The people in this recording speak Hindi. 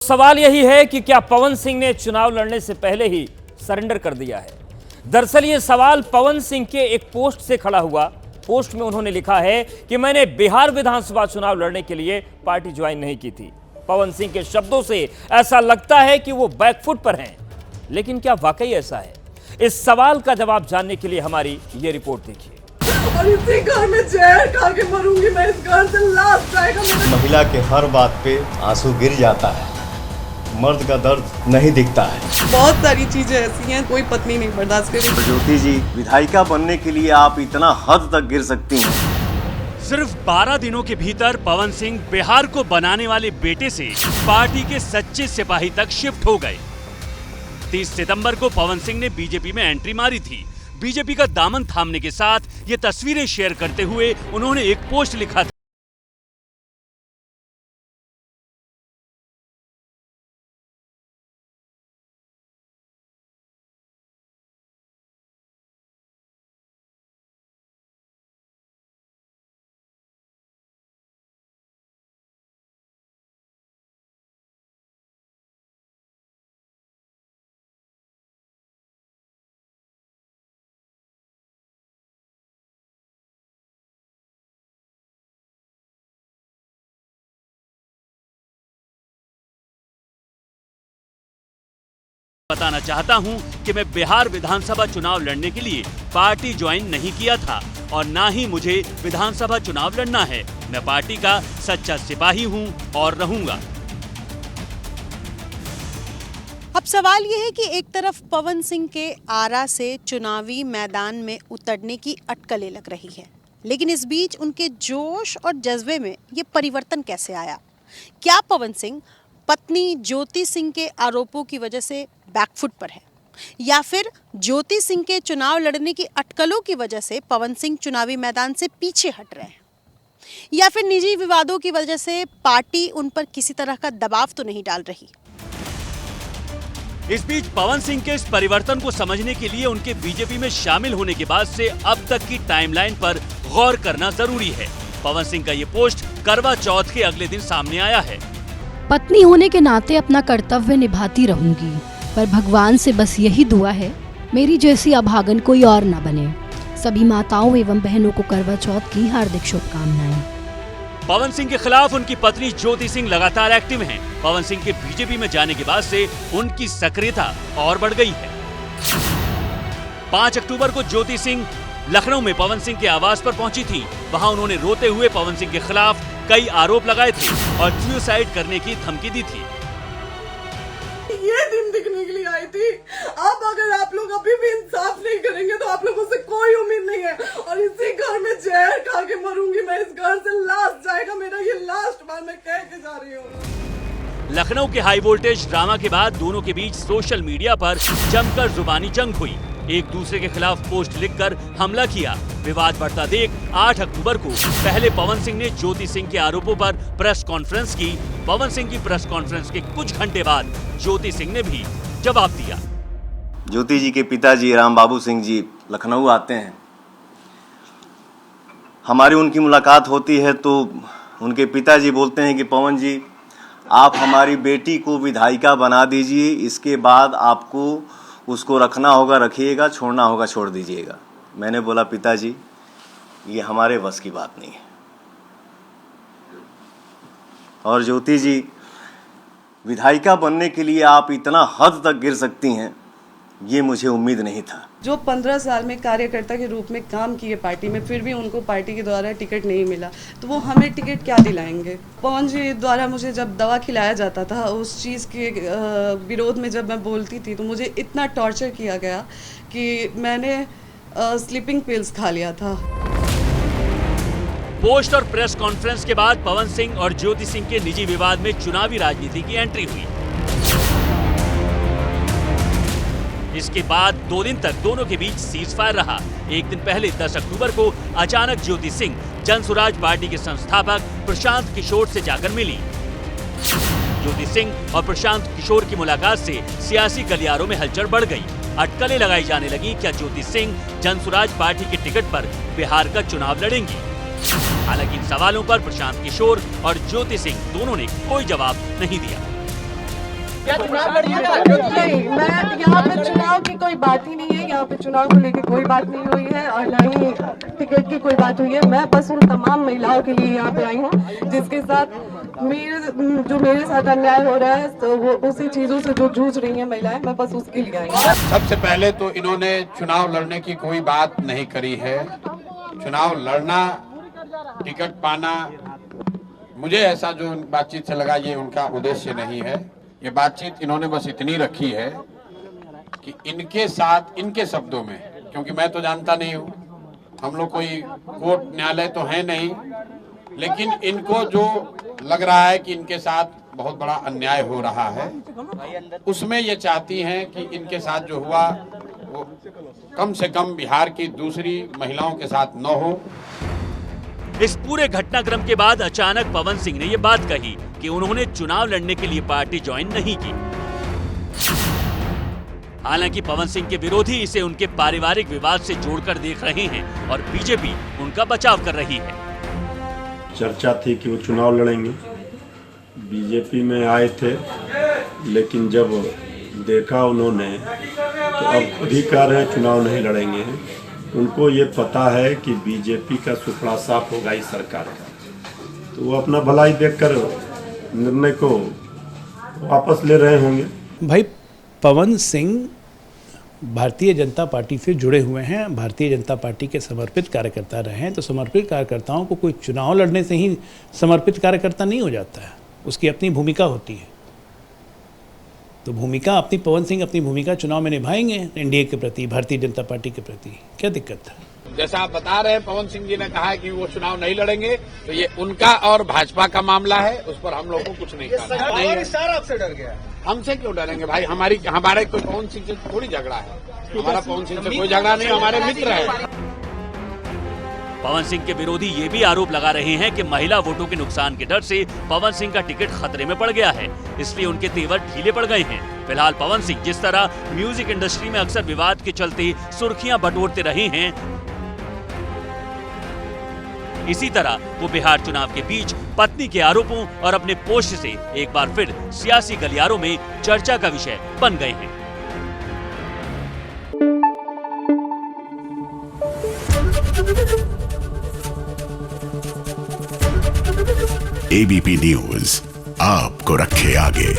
सवाल यही है कि क्या पवन सिंह ने चुनाव लड़ने से पहले ही सरेंडर कर दिया है। दरअसल ये सवाल पवन सिंह के एक पोस्ट से खड़ा हुआ। पोस्ट में उन्होंने लिखा है कि मैंने बिहार विधानसभा चुनाव लड़ने के लिए पार्टी ज्वाइन नहीं की थी। पवन सिंह के शब्दों से ऐसा लगता है कि वो बैकफुट पर हैं, लेकिन क्या वाकई ऐसा है? इस सवाल का जवाब जानने के लिए हमारी ये रिपोर्ट देखिए। और इसी घर में जहर खा के मरूंगी मैं, इस घर से लाश जाएगा मेरा। महिला के हर बात पे आंसू गिर जाता है, मर्द का दर्द नहीं दिखता है। बहुत सारी चीजें ऐसी हैं कोई पत्नी नहीं बर्दाश्त करेगी। ज्योति जी, विधायिका बनने के लिए आप इतना हद तक गिर सकती हैं। सिर्फ 12 दिनों के भीतर पवन सिंह बिहार को बनाने वाले बेटे से पार्टी के सच्चे सिपाही तक शिफ्ट हो गए। 30 सितंबर को पवन सिंह ने बीजेपी में एंट्री मारी थी। बीजेपी का दामन थामने के साथ ये तस्वीरें शेयर करते हुए उन्होंने एक पोस्ट लिखा था। बताना चाहता हूं कि मैं बिहार विधानसभा चुनाव लड़ने के लिए पार्टी ज्वाइन नहीं किया था और ना ही मुझे विधानसभा चुनाव लड़ना है। मैं पार्टी का सच्चा सिपाही हूं और रहूंगा। अब सवाल यह है कि एक तरफ पवन सिंह के आरा से चुनावी मैदान में उतरने की अटकलें लग रही है, लेकिन इस बीच उनके जोश और जज्बे में ये परिवर्तन कैसे आया? क्या पवन सिंह पत्नी ज्योति सिंह के आरोपों की वजह से बैकफुट पर है, या फिर ज्योति सिंह के चुनाव लड़ने की अटकलों की वजह से पवन सिंह चुनावी मैदान से पीछे हट रहे हैं, या फिर निजी विवादों की वजह से पार्टी उन पर किसी तरह का दबाव तो नहीं डाल रही? इस बीच पवन सिंह के इस परिवर्तन को समझने के लिए उनके बीजेपी में शामिल होने के बाद से अब तक की टाइमलाइन पर गौर करना जरूरी है। पवन सिंह का ये पोस्ट करवा चौथ के अगले दिन सामने आया है। पत्नी होने के नाते अपना कर्तव्य निभाती रहूंगी, पर भगवान से बस यही दुआ है मेरी जैसी अभागन कोई और न बने। सभी माताओं एवं बहनों को करवा चौथ की हार्दिक शुभकामनाएं। पवन सिंह के खिलाफ उनकी पत्नी ज्योति सिंह लगातार एक्टिव हैं। पवन सिंह के बीजेपी में जाने के बाद से उनकी सक्रियता और बढ़ गई है। 5 अक्टूबर को ज्योति सिंह लखनऊ में पवन सिंह के आवास पर पहुंची थी। वहां उन्होंने रोते हुए पवन सिंह के खिलाफ कई आरोप लगाए थे और सुसाइड करने की धमकी दी थी। ये दिन दिखने के लिए आई थी। अब अगर आप लोग अभी भी इंसाफ नहीं करेंगे तो आप लोगों से कोई उम्मीद नहीं है। और इसी घर में जहर खा के मरूंगी मैं, इस घर से लाश जाएगा मेरा। ये लास्ट बार मैं कह के जा रही हूँ। लखनऊ के हाई वोल्टेज ड्रामा के बाद दोनों के बीच सोशल मीडिया पर जमकर जुबानी जंग हुई। एक दूसरे के खिलाफ पोस्ट लिखकर हमला किया। विवाद बढ़ता देख 8 अक्टूबर को पहले पवन सिंह ने ज्योति सिंह के आरोपों पर प्रेस कॉन्फ्रेंस की। पवन सिंह की प्रेस कॉन्फ्रेंस के कुछ घंटे बाद ज्योति सिंह ने भी जवाब दिया। ज्योति जी के पिताजी राम बाबू सिंह जी लखनऊ आते हैं। हमारी उनकी मुलाकात होती है तो उनके पिताजी बोलते हैं कि पवन जी, आप हमारी बेटी को विधायिका बना दीजिए, इसके बाद आपको उसको रखना होगा रखिएगा, छोड़ना होगा छोड़ दीजिएगा। मैंने बोला पिताजी, ये हमारे बस की बात नहीं है। और ज्योति जी, विधायिका बनने के लिए आप इतना हद तक गिर सकती हैं, ये मुझे उम्मीद नहीं था। जो 15 साल में कार्यकर्ता के रूप में काम किए पार्टी में, फिर भी उनको पार्टी के द्वारा टिकट नहीं मिला, तो वो हमें टिकट क्या दिलाएंगे? पवन जी द्वारा मुझे जब दवा खिलाया जाता था, उस चीज़ के विरोध में जब मैं बोलती थी तो मुझे इतना टॉर्चर किया गया कि मैंने स्लीपिंग पिल्स खा लिया था। पोस्ट और प्रेस कॉन्फ्रेंस के बाद पवन सिंह और ज्योति सिंह के निजी विवाद में चुनावी राजनीति की एंट्री हुई। इसके बाद 2 दिन तक दोनों के बीच सीज फायर रहा। एक दिन पहले 10 अक्टूबर को अचानक ज्योति सिंह जनसुराज पार्टी के संस्थापक प्रशांत किशोर से जाकर मिली। ज्योति सिंह और प्रशांत किशोर की मुलाकात से सियासी गलियारों में हलचल बढ़ गई। अटकलें लगाई जाने लगी, क्या ज्योति सिंह जनसुराज पार्टी के टिकट पर बिहार का चुनाव लड़ेंगी? हालांकि इन सवालों पर प्रशांत किशोर और ज्योति सिंह दोनों ने कोई जवाब नहीं दिया। नहीं, मैं यहाँ पे चुनाव की कोई बात ही नहीं है, यहाँ पे चुनाव को लेके कोई बात नहीं हुई है और न ही टिकट की कोई बात हुई है। मैं बस उन तमाम महिलाओं के लिए यहाँ पे आई हूँ जिसके साथ मेरे साथ अन्याय हो रहा है, तो वो उसी चीजों से जो जूझ रही है महिलाएं, मैं बस उसके लिए आई हूँ। सबसे पहले तो इन्होंने चुनाव लड़ने की कोई बात नहीं करी है। चुनाव लड़ना, टिकट पाना, मुझे ऐसा जो बातचीत से लगा ये उनका उद्देश्य नहीं है। ये बातचीत इन्होंने बस इतनी रखी है कि इनके साथ, इनके शब्दों में, क्योंकि मैं तो जानता नहीं हूँ, हम लोग कोई कोर्ट न्यायालय तो है नहीं, लेकिन इनको जो लग रहा है कि इनके साथ बहुत बड़ा अन्याय हो रहा है, उसमें ये चाहती हैं कि इनके साथ जो हुआ वो कम से कम बिहार की दूसरी महिलाओं के साथ न हो। इस पूरे घटनाक्रम के बाद अचानक पवन सिंह ने ये बात कही कि उन्होंने चुनाव लड़ने के लिए पार्टी ज्वाइन नहीं की। हालांकि पवन सिंह के विरोधी इसे उनके पारिवारिक विवाद से जोड़कर देख रहे हैं और बीजेपी उनका बचाव कर रही है। चर्चा थी कि वो चुनाव लड़ेंगे, बीजेपी में आए थे, लेकिन जब देखा उन्होंने तो अब खुद ही कह रहे हैं चुनाव नहीं लड़ेंगे। उनको ये पता है कि बीजेपी का सुपड़ा साफ होगा इस सरकार का, तो वो अपना भलाई देखकर निर्णय को वापस ले रहे होंगे। भाई पवन सिंह भारतीय जनता पार्टी से जुड़े हुए हैं, भारतीय जनता पार्टी के समर्पित कार्यकर्ता रहे हैं, तो समर्पित कार्यकर्ताओं को कोई चुनाव लड़ने से ही समर्पित कार्यकर्ता नहीं हो जाता है, उसकी अपनी भूमिका होती है। तो भूमिका अपनी, पवन सिंह अपनी भूमिका चुनाव में निभाएंगे एनडीए के प्रति, भारतीय जनता पार्टी के प्रति, क्या दिक्कत है? जैसा आप बता रहे हैं, पवन सिंह जी ने कहा है कि वो चुनाव नहीं लड़ेंगे, तो ये उनका और भाजपा का मामला है, उस पर हम लोगों को कुछ नहीं करना है। आपसे डर गया? हमसे क्यों डरेंगे भाई? हमारे कोई पवन सिंह से थोड़ी झगड़ा है, हमारा पवन सिंह से कोई झगड़ा नहीं, हमारे मित्र है। पवन सिंह के विरोधी ये भी आरोप लगा रहे हैं कि महिला वोटों के नुकसान के डर से पवन सिंह का टिकट खतरे में पड़ गया है, इसलिए उनके तेवर ढीले पड़ गए हैं। फिलहाल पवन सिंह जिस तरह म्यूजिक इंडस्ट्री में अक्सर विवाद के चलते सुर्खियां बटोरते रहे हैं, इसी तरह वो बिहार चुनाव के बीच पत्नी के आरोपों और अपने पोस्ट से एक बार फिर सियासी गलियारों में चर्चा का विषय बन गए हैं। एबीपी न्यूज आपको रखे आगे।